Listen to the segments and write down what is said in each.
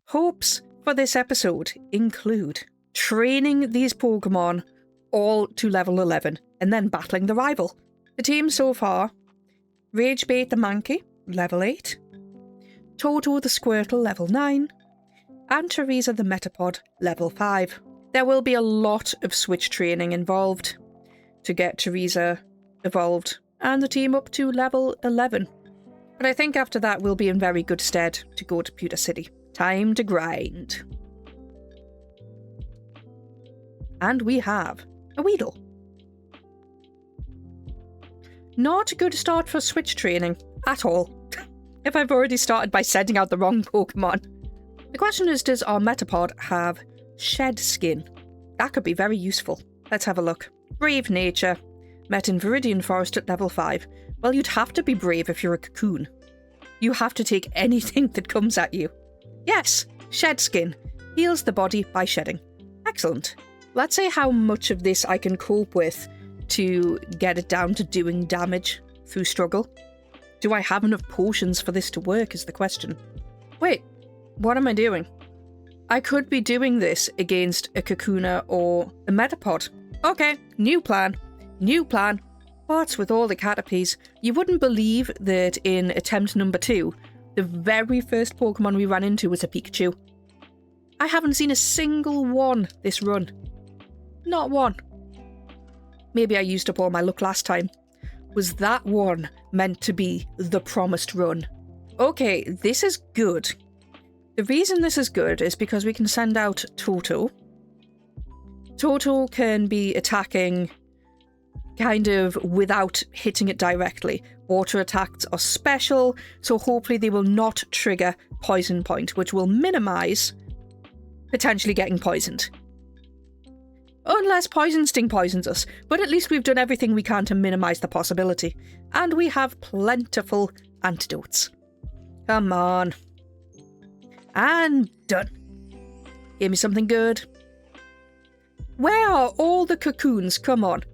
Hopes for this episode include training these Pokemon all to level 11 and then battling the rival. The team so far: Ragebait the Mankey, level 8, Toto the Squirtle, level 9, and Teresa the Metapod, level 5. There will be a lot of switch training involved to get Teresa evolved and the team up to level 11. But I think after that we'll be in very good stead to go to Pewter City. Time to grind. And we have a Weedle. Not a good start for switch training at all, if I've already started by sending out the wrong Pokemon. The question is, does our Metapod have Shed Skin? That could be very useful. Let's have a look. Brave Nature. Met in Viridian Forest at level 5. Well, you'd have to be brave if you're a cocoon. You have to take anything that comes at you. Yes, Shed Skin. Heals the body by shedding. Excellent. Let's see how much of this I can cope with to get it down to doing damage through struggle. Do I have enough potions for this to work is the question. Wait, what am I doing? I could be doing this against a Kakuna or a Metapod. Okay, new plan. New plan. What's with all the Caterpies? You wouldn't believe that in attempt number 2, the very first Pokemon we ran into was a Pikachu. I haven't seen a single one this run. Not one. Maybe I used up all my luck last time. Was that one meant to be the promised run? Okay, this is good. The reason this is good is because we can send out Toto. Toto can be attacking kind of without hitting it directly. Water attacks are special, so hopefully they will not trigger Poison Point, which will minimise potentially getting poisoned. Unless Poison Sting poisons us, but at least we've done everything we can to minimise the possibility. And we have plentiful antidotes. Come on. And done. Give me something good. Where are all the cocoons? Come on.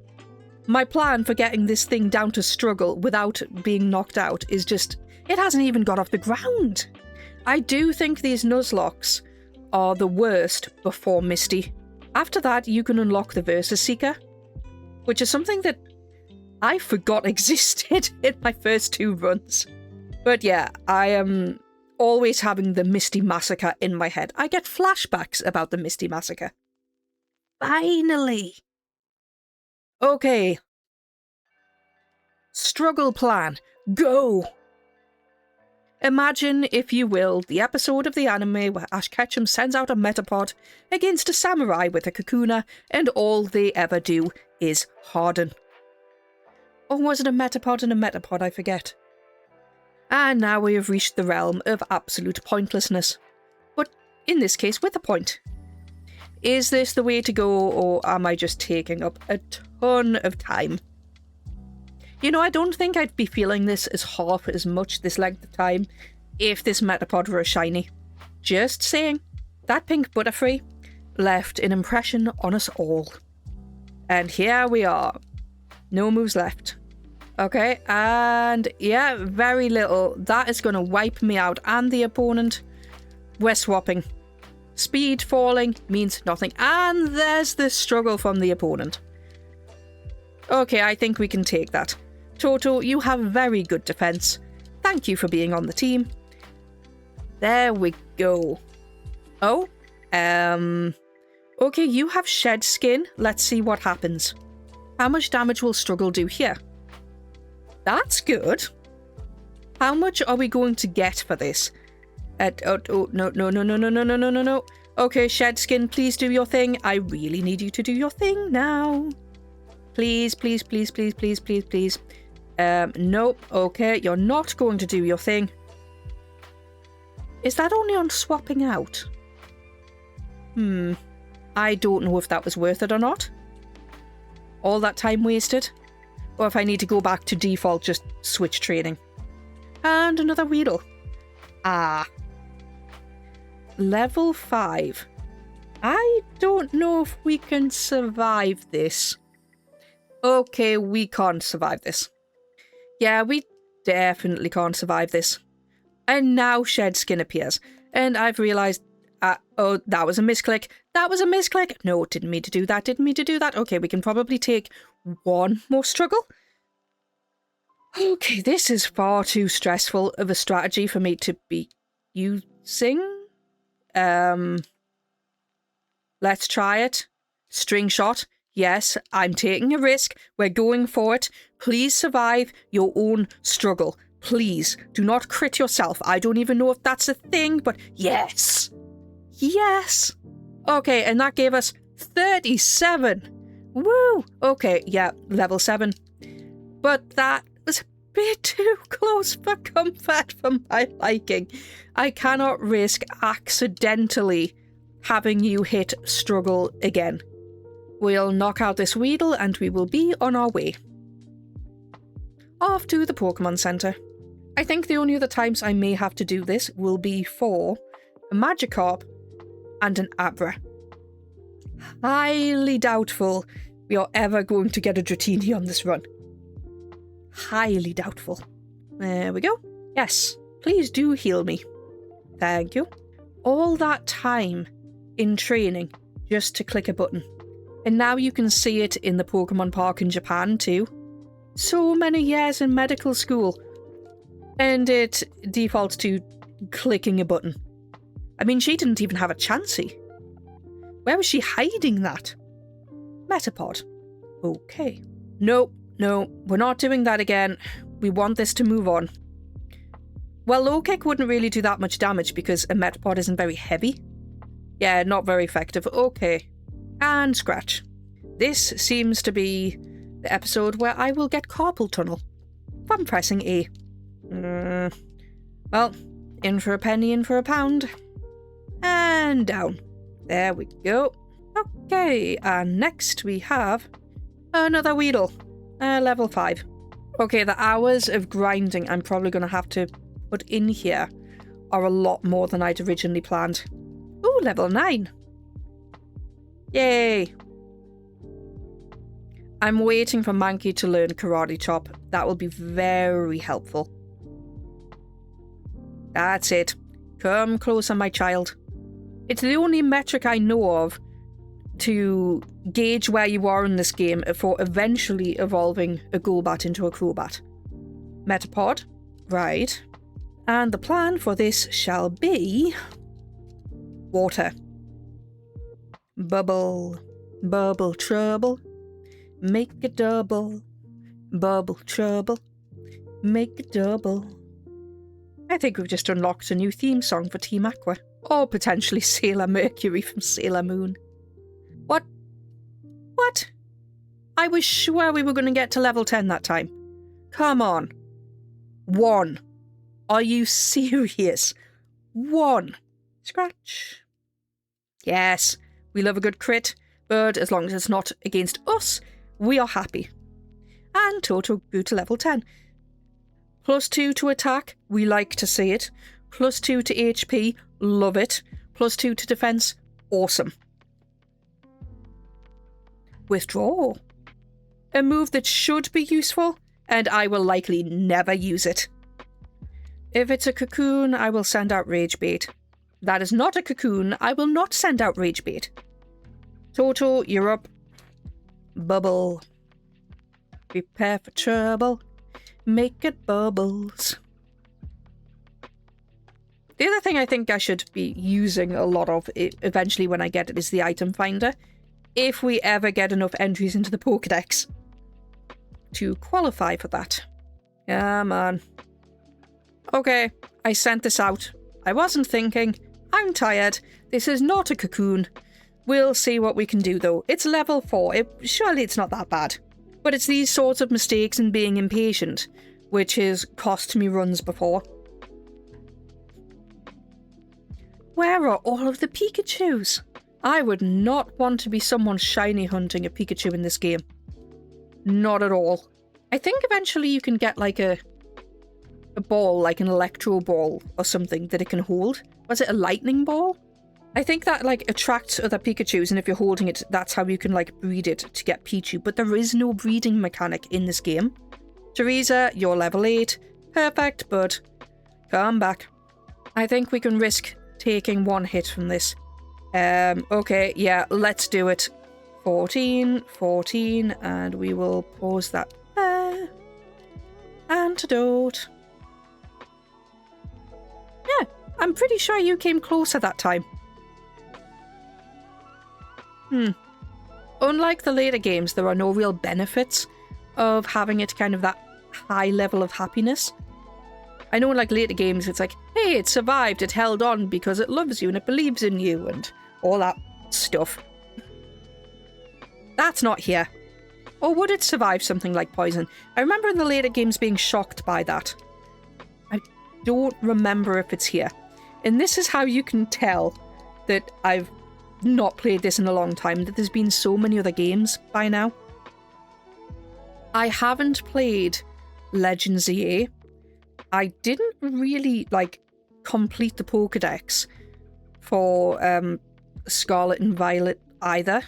My plan for getting this thing down to struggle without being knocked out is just... it hasn't even got off the ground. I do think these Nuzlockes are the worst before Misty. After that, you can unlock the Versus Seeker, which is something that I forgot existed in my first 2 runs. But yeah, I am always having the Misty Massacre in my head. I get flashbacks about the Misty Massacre. Finally! Okay. Struggle plan. Go! Imagine, if you will, the episode of the anime where Ash Ketchum sends out a Metapod against a samurai with a Kakuna, and all they ever do is harden. Or was it a Metapod and a Metapod? I forget. And now we have reached the realm of absolute pointlessness. But in this case, with a point. Is this the way to go, or am I just taking up a ton of time? You know, I don't think I'd be feeling this as half as much this length of time if this Metapod were a shiny. Just saying. That pink Butterfree left an impression on us all. And here we are. No moves left. Okay, and yeah, very little. That is going to wipe me out and the opponent. We're swapping. Speed falling means nothing. And there's the struggle from the opponent. Okay, I think we can take that. Toto, you have very good defense. Thank you for being on the team. There we go. Oh, okay, you have Shed Skin. Let's see what happens. How much damage will Struggle do here? That's good. How much are we going to get for this? No. Okay, Shed Skin, please do your thing. I really need you to do your thing now. Please. Nope. Okay, you're not going to do your thing. Is that only on swapping out? I don't know if that was worth it or not. All that time wasted. Or if I need to go back to default, just switch training. And another Weedle. Level 5. I don't know if we can survive this. Okay, we can't survive this. Yeah, we definitely can't survive this. And now Shed Skin appears. And I've realised Oh, that was a misclick. That was a misclick. No, didn't mean to do that. Didn't mean to do that. Okay, we can probably take one more struggle. Okay, this is far too stressful of a strategy for me to be using. Let's try it. String shot. Yes, I'm taking a risk. We're going for it. Please survive your own struggle. Please, do not crit yourself. I don't even know if that's a thing, but yes. Yes. Okay, and that gave us 37. Woo. Okay, yeah, level 7. But that was a bit too close for comfort for my liking. I cannot risk accidentally having you hit struggle again. We'll knock out this Weedle and we will be on our way. Off to the Pokemon Center. I think the only other times I may have to do this will be for a Magikarp and an Abra. Highly doubtful we are ever going to get a Dratini on this run. Highly doubtful. There we go. Yes, please do heal me. Thank you. All that time in training just to click a button. And now you can see it in the Pokemon Park in Japan too. So many years in medical school. And it defaults to clicking a button. I mean, she didn't even have a Chansey. Where was she hiding that? Metapod. Okay. No, we're not doing that again. We want this to move on. Well, low kick wouldn't really do that much damage because a Metapod isn't very heavy. Yeah, not very effective. Okay. And scratch. This seems to be the episode where I will get carpal tunnel from pressing A. Well, in for a penny, in for a pound. And down. There we go. Okay, and next we have another Weedle. Level 5. Okay, the hours of grinding I'm probably going to have to put in here are a lot more than I'd originally planned. Ooh, level 9. Yay. I'm waiting for Mankey to learn Karate Chop. That will be very helpful. That's it. Come closer, my child. It's the only metric I know of to gauge where you are in this game for eventually evolving a Golbat into a Crobat. Metapod. Right. And the plan for this shall be... water. Bubble. Bubble trouble. Make a double. Bubble trouble. Make a double. I think we've just unlocked a new theme song for Team Aqua. Or potentially Sailor Mercury from Sailor Moon. What? What? I was sure we were going to get to level 10 that time. Come on. 1. Are you serious? 1. Scratch. Yes, we love a good crit, but as long as it's not against us, we are happy. And Toto grew to level 10. +2 to attack, we like to see it. +2 to HP, love it. +2 to defense, awesome. Withdraw. A move that should be useful, and I will likely never use it. If it's a cocoon, I will send out Rage Bait. That is not a cocoon, I will not send out Rage Bait. Toto, you're up. Bubble. Prepare for trouble. Make it bubbles. The other thing I think I should be using a lot of eventually when I get it is the item finder. If we ever get enough entries into the Pokédex to qualify for that. Come on. Okay, I sent this out. I wasn't thinking. I'm tired. This is not a cocoon. We'll see what we can do though. It's level 4. Surely it's not that bad. But it's these sorts of mistakes and being impatient, which has cost me runs before. Where are all of the Pikachus? I would not want to be someone shiny hunting a Pikachu in this game. Not at all. I think eventually you can get like a ball, like an electro ball or something that it can hold. Was it a lightning ball? I think that like attracts other Pikachus, and if you're holding it, that's how you can like breed it to get Pichu. But there is no breeding mechanic in this game. Teresa, you're level 8. Perfect, but come back. I think we can risk taking one hit from this. Okay, yeah, let's do it. 14, 14, and we will pause that there. Antidote. Yeah, I'm pretty sure you came closer that time. Unlike the later games, there are no real benefits of having it kind of that high level of happiness. I know in like later games it's like, hey, it survived, it held on because it loves you and it believes in you and all that stuff. That's not here. Or would it survive something like poison? I remember in the later games being shocked by that. I don't remember if it's here. And this is how you can tell that I've not played this in a long time, that there's been so many other games by now. I haven't played Legends EA. I didn't really, like, complete the Pokédex for Scarlet and Violet either.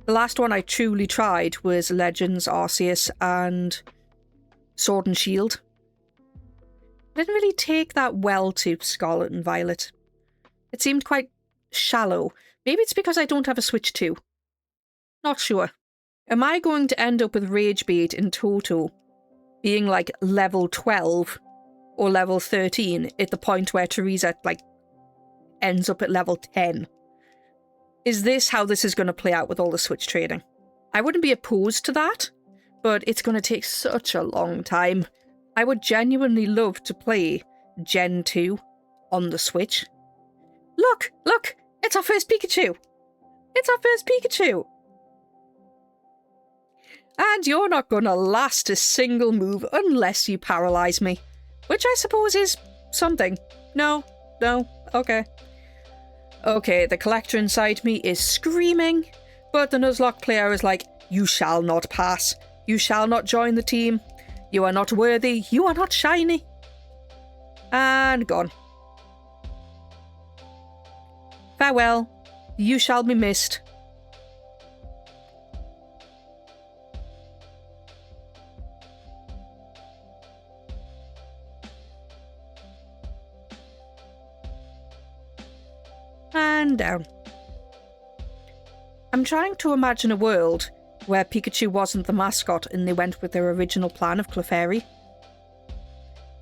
The last one I truly tried was Legends Arceus and Sword and Shield. I didn't really take that well to Scarlet and Violet. It seemed quite shallow. Maybe it's because I don't have a Switch 2. Not sure. Am I going to end up with Rage Bait in Toto being like level 12 or level 13 at the point where Teresa like ends up at level 10? Is this how this is going to play out with all the Switch trading? I wouldn't be opposed to that, but it's going to take such a long time. I would genuinely love to play Gen 2 on the Switch. Look! Look! It's our first Pikachu! It's our first Pikachu! And you're not going to last a single move unless you paralyze me. Which I suppose is something. No, okay. Okay, the collector inside me is screaming, but the Nuzlocke player is like, you shall not pass. You shall not join the team. You are not worthy. You are not shiny. And gone. Farewell. You shall be missed. And down. I'm trying to imagine a world where Pikachu wasn't the mascot and they went with their original plan of Clefairy.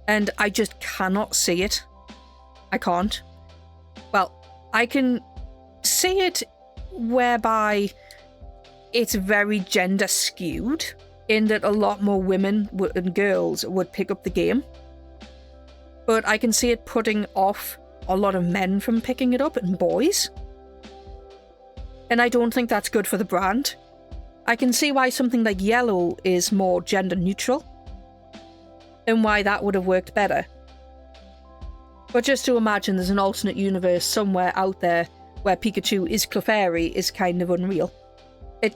And I just cannot see it. I can't. Well, I can see it whereby it's very gender skewed in that a lot more women and girls would pick up the game. But I can see it putting off a lot of men from picking it up and boys. And I don't think that's good for the brand. I can see why something like Yellow is more gender neutral and why that would have worked better. But just to imagine there's an alternate universe somewhere out there where Pikachu is Clefairy is kind of unreal. It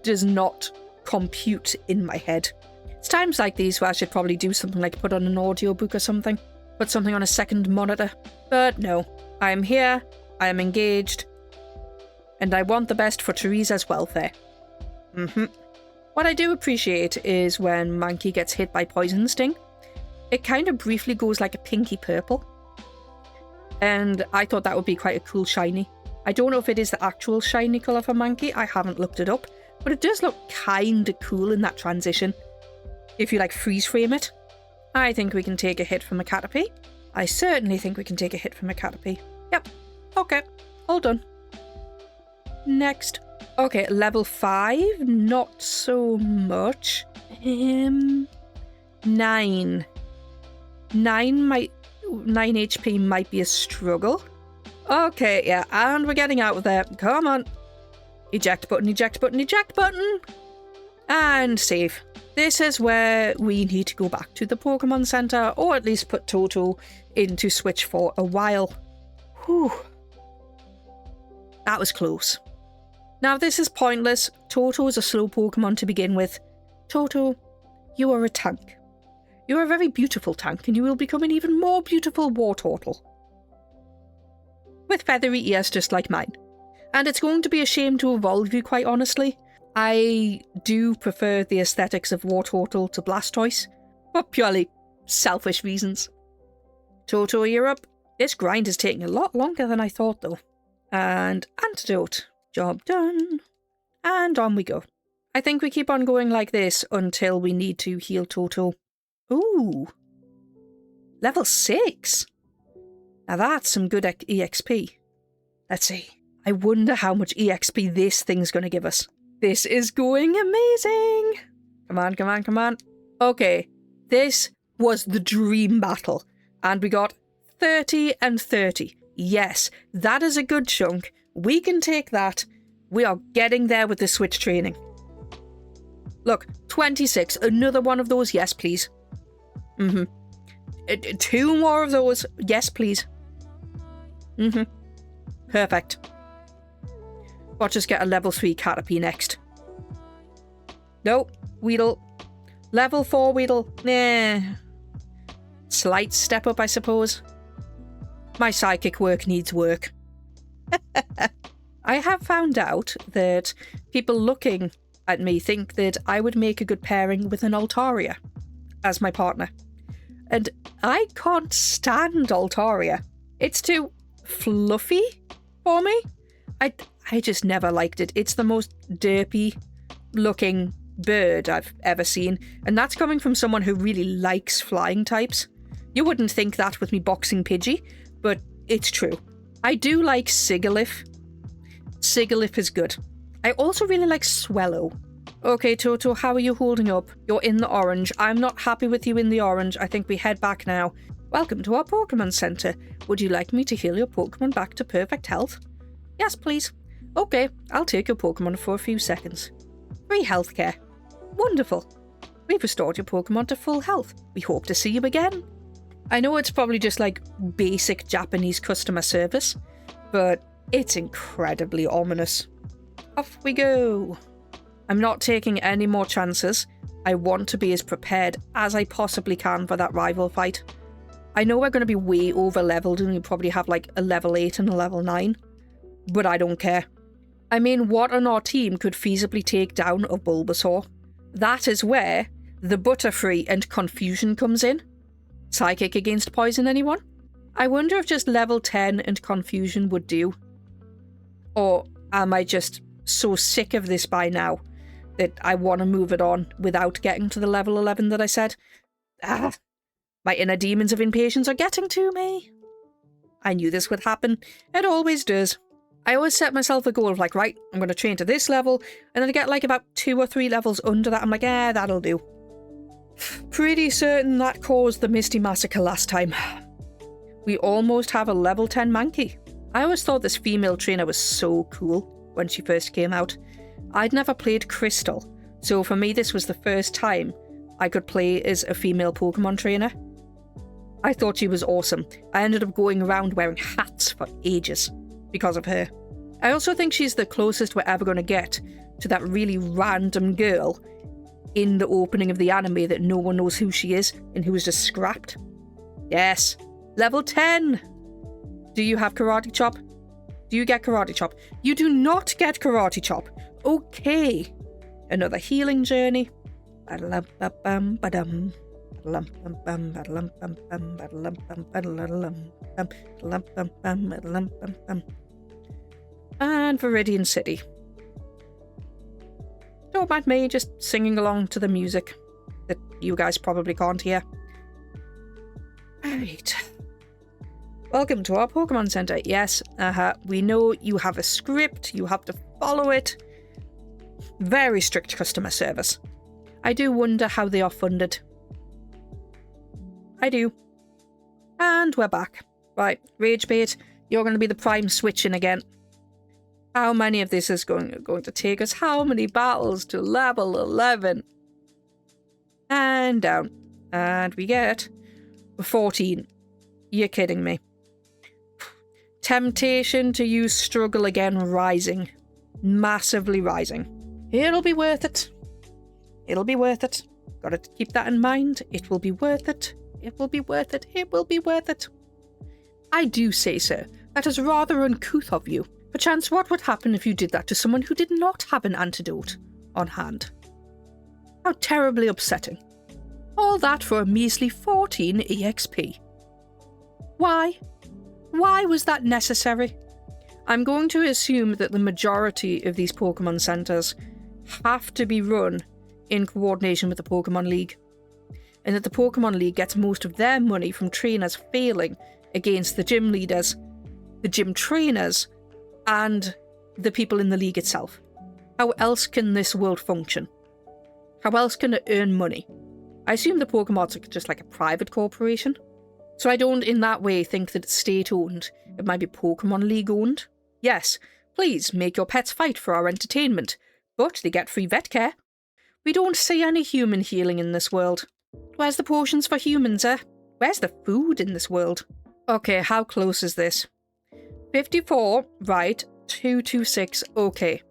does not compute in my head. It's times like these where I should probably do something like put on an audiobook or something. Put something on a second monitor. But no, I am here, I am engaged, and I want the best for Teresa's welfare. What I do appreciate is when Mankey gets hit by Poison Sting, it kind of briefly goes like a pinky purple. And I thought that would be quite a cool shiny. I don't know if it is the actual shiny colour for Mankey, I haven't looked it up, but it does look kinda cool in that transition. If you like freeze frame it. I think we can take a hit from a Caterpie. I certainly think we can take a hit from a Caterpie. Yep. Okay. All done. Next. Okay, level 5. Not so much. 9. 9 HP might be a struggle. Okay, yeah, and we're getting out of there. Come on. Eject button, eject button, eject button. And save. This is where we need to go back to the Pokemon Center, or at least put Toto into Switch for a while. Whew. That was close. Now this is pointless. Toto is a slow Pokemon to begin with. Toto, you are a tank. You are a very beautiful tank, and you will become an even more beautiful Wartortle. With feathery ears just like mine. And it's going to be a shame to evolve you, quite honestly. I do prefer the aesthetics of Wartortle to Blastoise, for purely selfish reasons. Toto, you're up. This grind is taking a lot longer than I thought, though. And antidote. Job done. And on we go. I think we keep on going like this until we need to heal Toto. Ooh. Level 6. Now that's some good EXP. Let's see. I wonder how much EXP this thing's going to give us. This is going amazing. Come on, come on, come on. Okay. This was the dream battle. And we got 30 and 30. Yes, that is a good chunk. We can take that. We are getting there with the switch training. Look, 26. Another one of those. Yes, please. 2 more of those. Yes, please. Perfect. Watch us get a level 3 Caterpie next. Nope. Weedle. Level 4 Weedle. Nah. Slight step up, I suppose. My psychic work needs work. I have found out that people looking at me think that I would make a good pairing with an Altaria as my partner. And I can't stand Altaria. It's too fluffy for me. I just never liked it. It's the most derpy looking bird I've ever seen. And that's coming from someone who really likes flying types. You wouldn't think that with me boxing Pidgey, but it's true. I do like Sigalith. Sigalith is good. I also really like Swellow. Okay, Toto, how are you holding up? You're in the orange. I'm not happy with you in the orange. I think we head back now. Welcome to our Pokemon Center. Would you like me to heal your Pokemon back to perfect health? Yes, please. Okay, I'll take your Pokemon for a few seconds. Free healthcare. Wonderful. We've restored your Pokemon to full health. We hope to see you again. I know it's probably just like basic Japanese customer service, but it's incredibly ominous. Off we go. I'm not taking any more chances. I want to be as prepared as I possibly can for that rival fight. I know we're going to be way over leveled and we probably have like a level 8 and a level 9, but I don't care. I mean, what on our team could feasibly take down a Bulbasaur? That is where the Butterfree and Confusion comes in. Psychic against poison, anyone? I wonder if just level 10 and Confusion would do. Or am I just so sick of this by now that I want to move it on without getting to the level 11 that I said? My inner demons of impatience are getting to me. I knew this would happen. It always does. I always set myself a goal of like, right, I'm going to train to this level, and then I get like about 2 or 3 levels under that. I'm like, that'll do. Pretty certain that caused the Misty Massacre last time. We almost have a level 10 Mankey. I always thought this female trainer was so cool when she first came out. I'd never played Crystal, so for me this was the first time I could play as a female Pokemon trainer. I thought she was awesome. I ended up going around wearing hats for ages because of her. I also think she's the closest we're ever going to get to that really random girl in the opening of the anime that no one knows who she is and who was just scrapped. Yes, level 10! Do you have Karate Chop? Do you get Karate Chop? You do not get Karate Chop. Okay. Another healing journey. And Viridian City. Don't mind me just singing along to the music that you guys probably can't hear. Right. Welcome to our Pokemon Center. Yes, we know you have a script, you have to follow it. Very strict customer service. I do wonder how they are funded. I do. And we're back. Right, Rage Bait, you're going to be the prime switching again. How many of this is going to take us? How many battles to level 11? And down. And we get 14. You're kidding me. Temptation to use Struggle again rising. Massively rising. It'll be worth it. It'll be worth it. Gotta keep that in mind. It will be worth it. It will be worth it. It will be worth it. I do say, sir, that is rather uncouth of you. Perchance what would happen if you did that to someone who did not have an antidote on hand? How terribly upsetting. All that for a measly 14 EXP. Why? Why was that necessary? I'm going to assume that the majority of these Pokemon centers have to be run in coordination with the Pokemon League, and that the Pokemon League gets most of their money from trainers failing against the gym leaders, the gym trainers, and the people in the league itself. How else can this world function? How else can it earn money? I assume the Pokemon's are just like a private corporation, so I don't in that way think that it's state-owned. It might be Pokemon League-owned. Yes, please make your pets fight for our entertainment, but they get free vet care. We don't see any human healing in this world. Where's the potions for humans, eh? Where's the food in this world? Okay, how close is this? 54, right, 226, okay.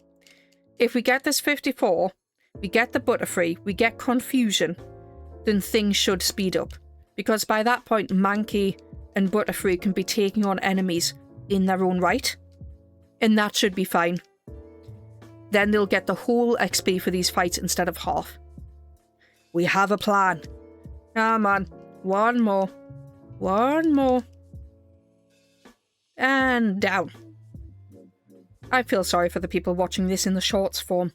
If we get this 54, we get the Butterfree, we get Confusion, then things should speed up. Because by that point, Mankey and Butterfree can be taking on enemies in their own right. And that should be fine. Then they'll get the whole XP for these fights instead of half. We have a plan. Come on. One more. One more. And down. I feel sorry for the people watching this in the shorts form.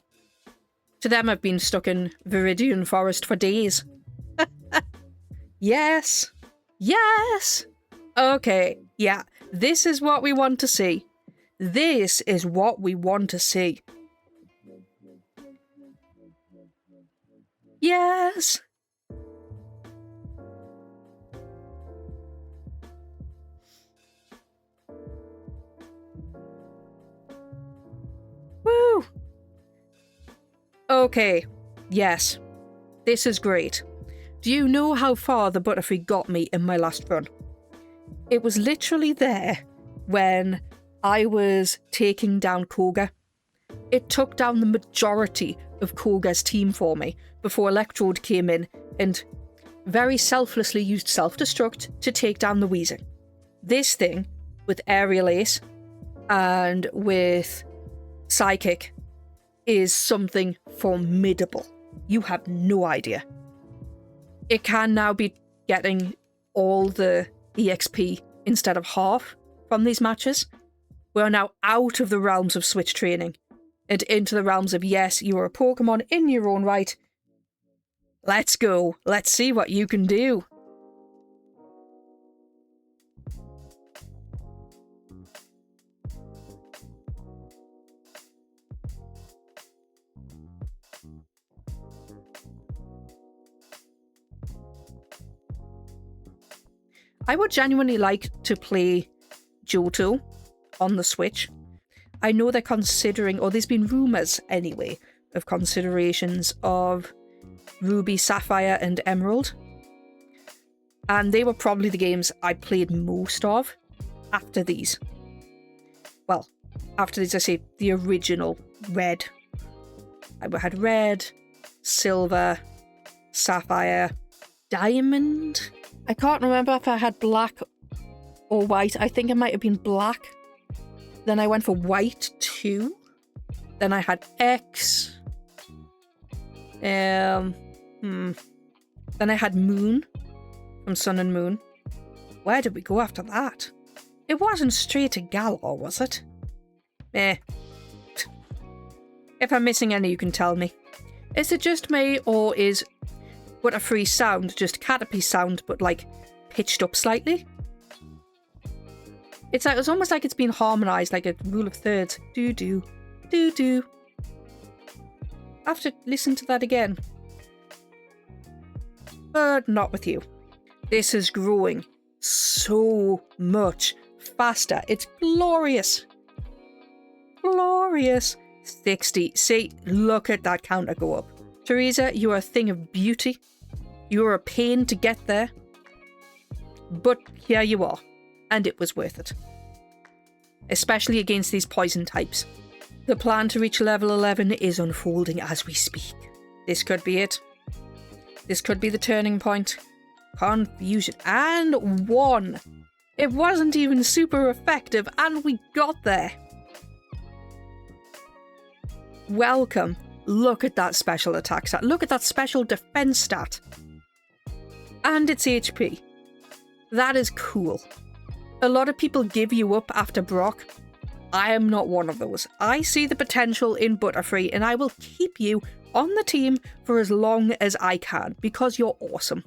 To them, I've been stuck in Viridian Forest for days. Yes. Yes. Okay, yeah. This is what we want to see. This is what we want to see. Yes. Woo. Okay. Yes. This is great. Do you know how far the Butterfree got me in my last run? It was literally there when I was taking down Koga. It took down the majority of Koga's team for me before Electrode came in and very selflessly used self-destruct to take down the Weezing. This thing, with Aerial Ace and with Psychic, is something formidable. You have no idea. It can now be getting all the EXP instead of half from these matches. We are now out of the realms of Switch training and into the realms of, yes, you are a Pokemon in your own right. Let's go. Let's see what you can do. I would genuinely like to play Johto on the Switch. I know they're considering, or there's been rumours anyway, of considerations of Ruby, Sapphire and Emerald. And they were probably the games I played most of after these. Well, after these I say the original Red. I had Red, Silver, Sapphire, Diamond. I can't remember if I had Black or White. I think it might have been Black. Then I went for White too. Then I had X. Then I had Moon from Sun and Moon. Where did we go after that? It wasn't straight to Galar, was it? If I'm missing any, you can tell me. Is it just me, or is Butterfree sound just Caterpie sound, but like pitched up slightly? It's almost like it's been harmonized, like a rule of thirds. Do-do, do-do. I have to listen to that again. But not with you. This is growing so much faster. It's glorious. Glorious. 60. See, look at that counter go up. Teresa, you are a thing of beauty. You are a pain to get there. But here you are. And it was worth it. Especially against these poison types. The plan to reach level 11 is unfolding as we speak. This could be it. This could be the turning point. Confusion. And won. It wasn't even super effective, and we got there. Welcome. Look at that special attack stat. Look at that special defense stat. And its HP. That is cool. A lot of people give you up after Brock. I am not one of those. I see the potential in Butterfree, and I will keep you on the team for as long as I can, because you're awesome.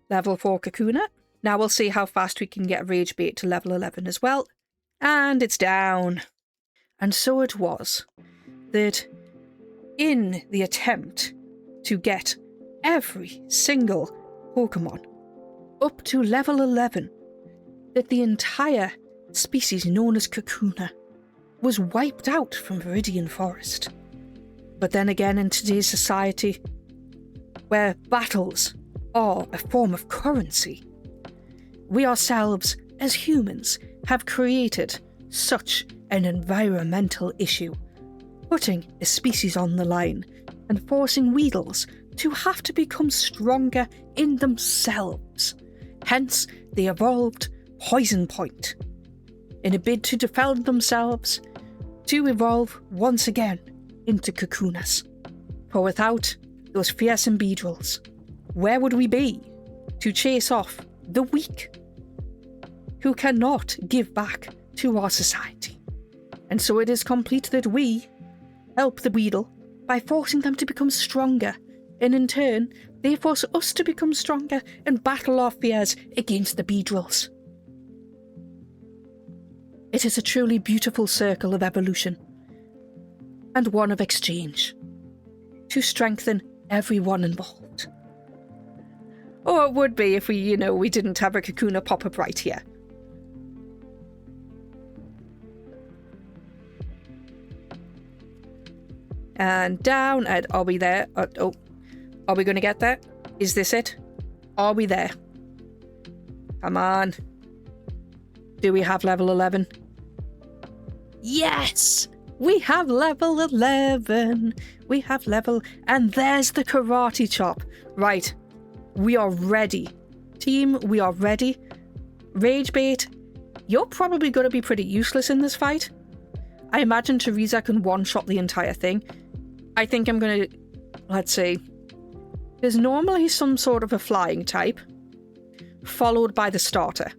Level 4 Kakuna. Now we'll see how fast we can get Rage Bait to level 11 as well. And it's down. And so it was that in the attempt to get every single Pokemon up to level 11, that the entire species known as Kakuna was wiped out from Viridian Forest. But then again, in today's society, where battles are a form of currency, we ourselves, as humans, have created such an environmental issue, putting a species on the line and forcing Weedles to have to become stronger in themselves. Hence, they evolved Poison Point, in a bid to defend themselves, to evolve once again into Kakunas. For without those fearsome Beedrills, where would we be to chase off the weak, who cannot give back to our society? And so it is complete that we help the Weedle by forcing them to become stronger, and in turn, they force us to become stronger and battle our fears against the Beedrills. It is a truly beautiful circle of evolution, and one of exchange, to strengthen everyone involved. Or it would be if we didn't have a Kakuna pop-up right here. And down, and are we there? Oh, are we going to get there? Is this it? Are we there? Come on. Do we have level 11? Yes! We have level 11. We have level... And there's the Karate Chop. Right. We are ready. Team, we are ready. Rage Bait, you're probably going to be pretty useless in this fight. I imagine Teresa can one-shot the entire thing. I think I'm going to... Let's see. There's normally some sort of a flying type, followed by the starter.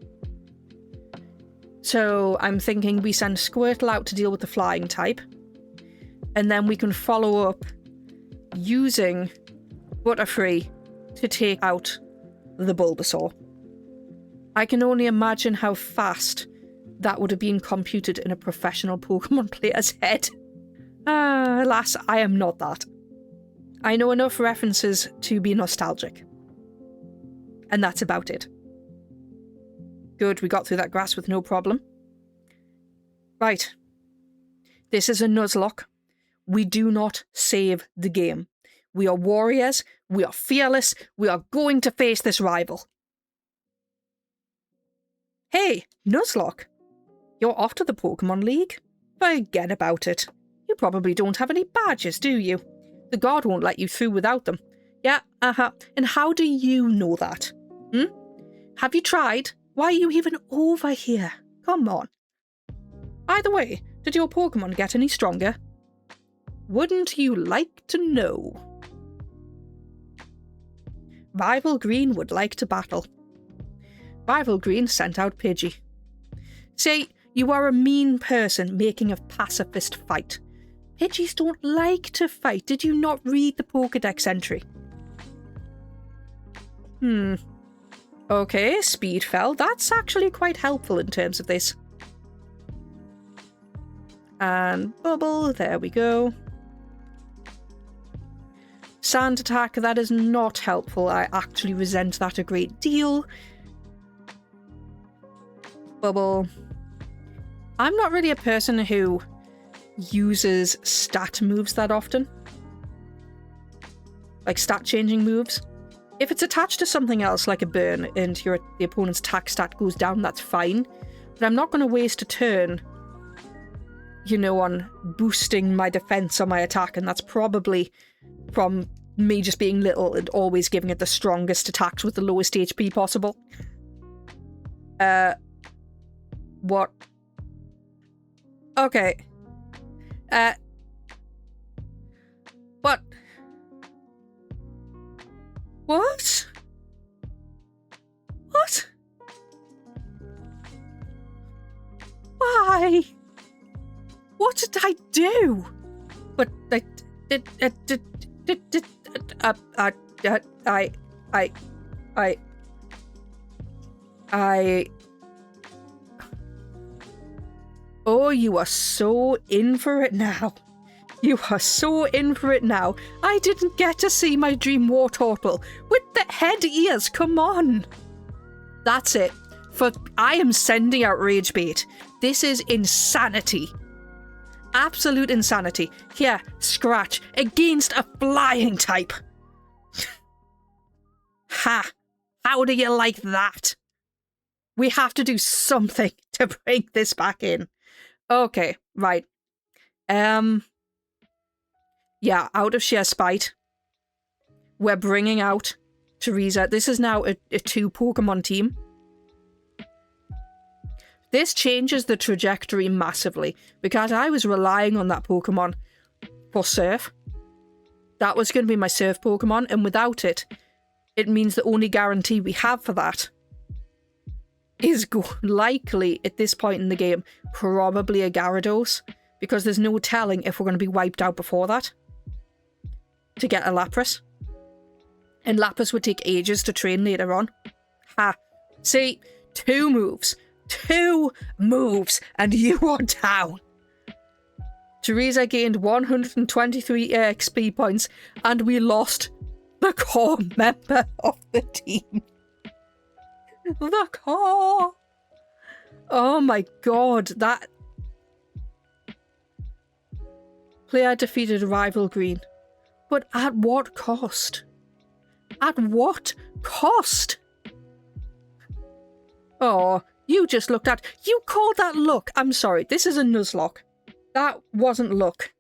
So I'm thinking we send Squirtle out to deal with the flying type, and then we can follow up using Butterfree to take out the Bulbasaur. I can only imagine how fast that would have been computed in a professional Pokemon player's head. Alas, I am not that. I know enough references to be nostalgic. And that's about it. Good, we got through that grass with no problem. Right. This is a Nuzlocke. We do not save the game. We are warriors, we are fearless, we are going to face this rival. Hey, Nuzlocke. You're off to the Pokemon League? Forget about it. You probably don't have any badges, do you? The guard won't let you through without them. Yeah, And how do you know that? Have you tried? Why are you even over here? Come on. Either way, did your Pokemon get any stronger? Wouldn't you like to know? Rival Green would like to battle. Rival Green sent out Pidgey. Say, you are a mean person making a pacifist fight. Pidgeys don't like to fight. Did you not read the Pokédex entry? Okay, Speed fell. That's actually quite helpful in terms of this. And Bubble, there we go. Sand attack, that is not helpful. I actually resent that a great deal. Bubble. I'm not really a person who uses stat moves that often. Like stat changing moves. If it's attached to something else like a burn and the opponent's attack stat goes down, that's fine. But I'm not going to waste a turn, on boosting my defense or my attack, and that's probably from me just being little and always giving it the strongest attacks with the lowest HP possible. What? Okay. What? What? What? What did I do? But oh, you are so in for it now. You are so in for it now. I didn't get to see my dream war turtle with the head ears. Come on. That's it. I am sending out rage bait. This is insanity. Absolute insanity. Here, scratch against a flying type. Ha! How do you like that? We have to do something to bring this back in. Okay, right. Yeah, out of sheer spite, we're bringing out Teresa. This is now a 2 Pokemon team. This changes the trajectory massively, because I was relying on that Pokemon for Surf. That was going to be my Surf Pokemon, and without it, it means the only guarantee we have for that is likely, at this point in the game, probably a Gyarados, because there's no telling if we're going to be wiped out before that to get a Lapras. And Lapras would take ages to train later on. Ha! See? 2 moves. 2 moves, and you are down. Teresa gained 123 XP points, and we lost the core member of the team. The core! Oh my god, that... Player defeated rival green. But at what cost? At what cost? Oh, you just looked at... You called that luck. I'm sorry, this is a Nuzlocke. That wasn't luck.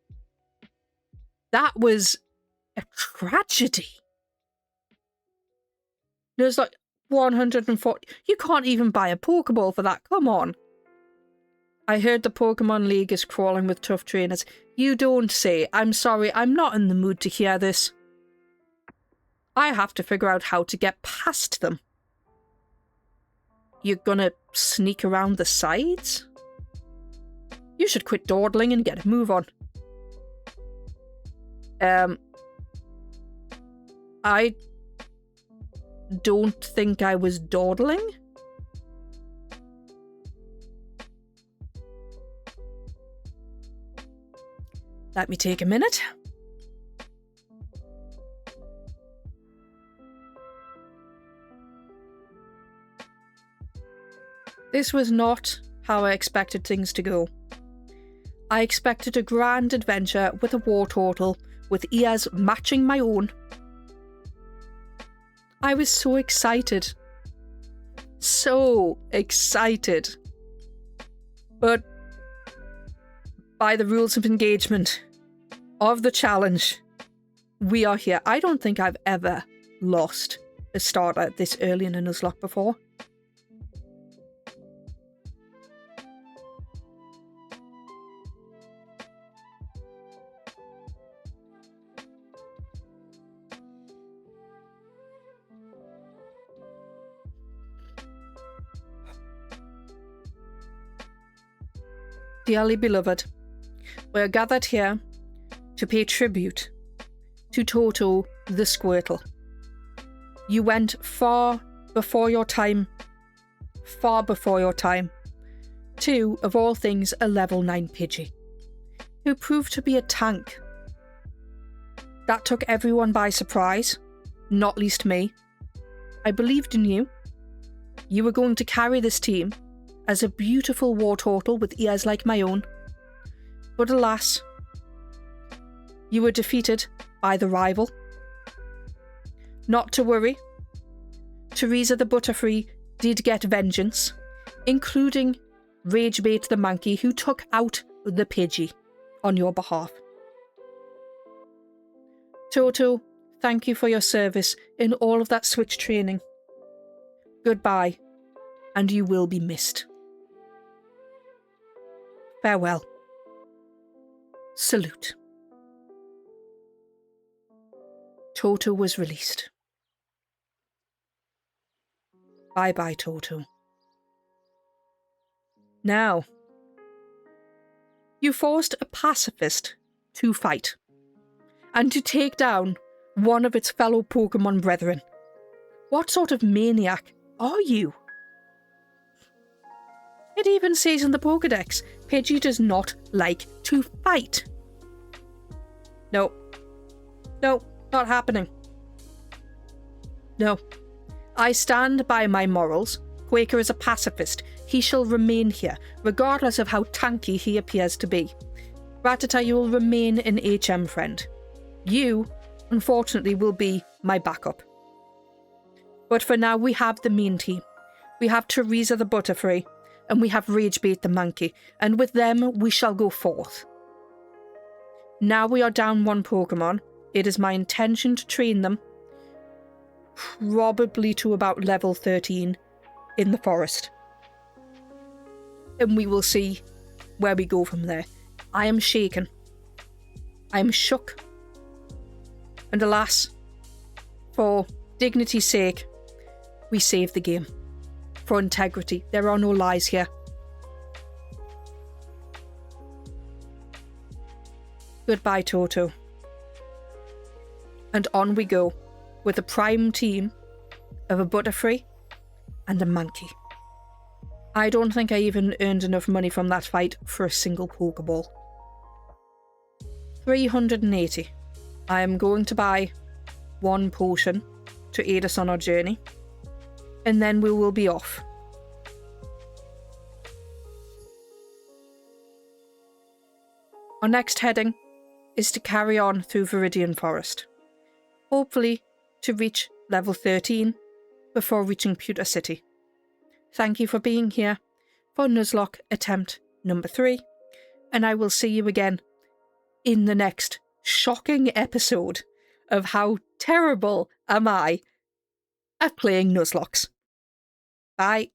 That was a tragedy. Nuzlocke 140... You can't even buy a Pokeball for that. Come on. I heard the Pokemon League is crawling with tough trainers. You don't say. I'm sorry, I'm not in the mood to hear this. I have to figure out how to get past them. You're gonna sneak around the sides? You should quit dawdling and get a move on. I don't think I was dawdling. Let me take a minute. This was not how I expected things to go. I expected a grand adventure with a war turtle with ears matching my own. I was so excited. So excited. But by the rules of engagement of the challenge, we are here. I don't think I've ever lost a starter this early in a Nuzlocke before. Dearly beloved, we are gathered here to pay tribute to Toto the Squirtle. You went far before your time, to, of all things, a level 9 Pidgey, who proved to be a tank. That took everyone by surprise, not least me. I believed in you. You were going to carry this team as a beautiful war turtle with ears like my own. But alas, you were defeated by the rival. Not to worry, Teresa the Butterfree did get vengeance, including Ragebait the Monkey, who took out the Pidgey on your behalf. Toto, thank you for your service in all of that switch training. Goodbye, and you will be missed. Farewell. Salute. Toto was released. Bye-bye, Toto. Now, You forced a pacifist to fight and to take down one of its fellow Pokemon brethren. What sort of maniac are you? It even says in the Pokedex, Pidgey does not like to fight. No. No, not happening. No. I stand by my morals. Quaker is a pacifist. He shall remain here, regardless of how tanky he appears to be. Rattata, you will remain an HM friend. You, unfortunately, will be my backup. But for now, we have the main team. We have Teresa the Butterfree, and we have Ragebait the Monkey, and with them, we shall go forth. Now we are down one Pokemon. It is my intention to train them, probably to about level 13 in the forest. And we will see where we go from there. I am shaken. I am shook. And alas, for dignity's sake, we save the game. For integrity, there are no lies here. Goodbye, Toto. And on we go, with a prime team of a Butterfree and a Monkey. I don't think I even earned enough money from that fight for a single Pokeball. 380. I am going to buy one potion to aid us on our journey, and then we will be off. Our next heading is to carry on through Viridian Forest, hopefully to reach level 13 before reaching Pewter City. Thank you for being here for Nuzlocke attempt number 3, and I will see you again in the next shocking episode of how terrible am I at playing Nuzlockes. Bye.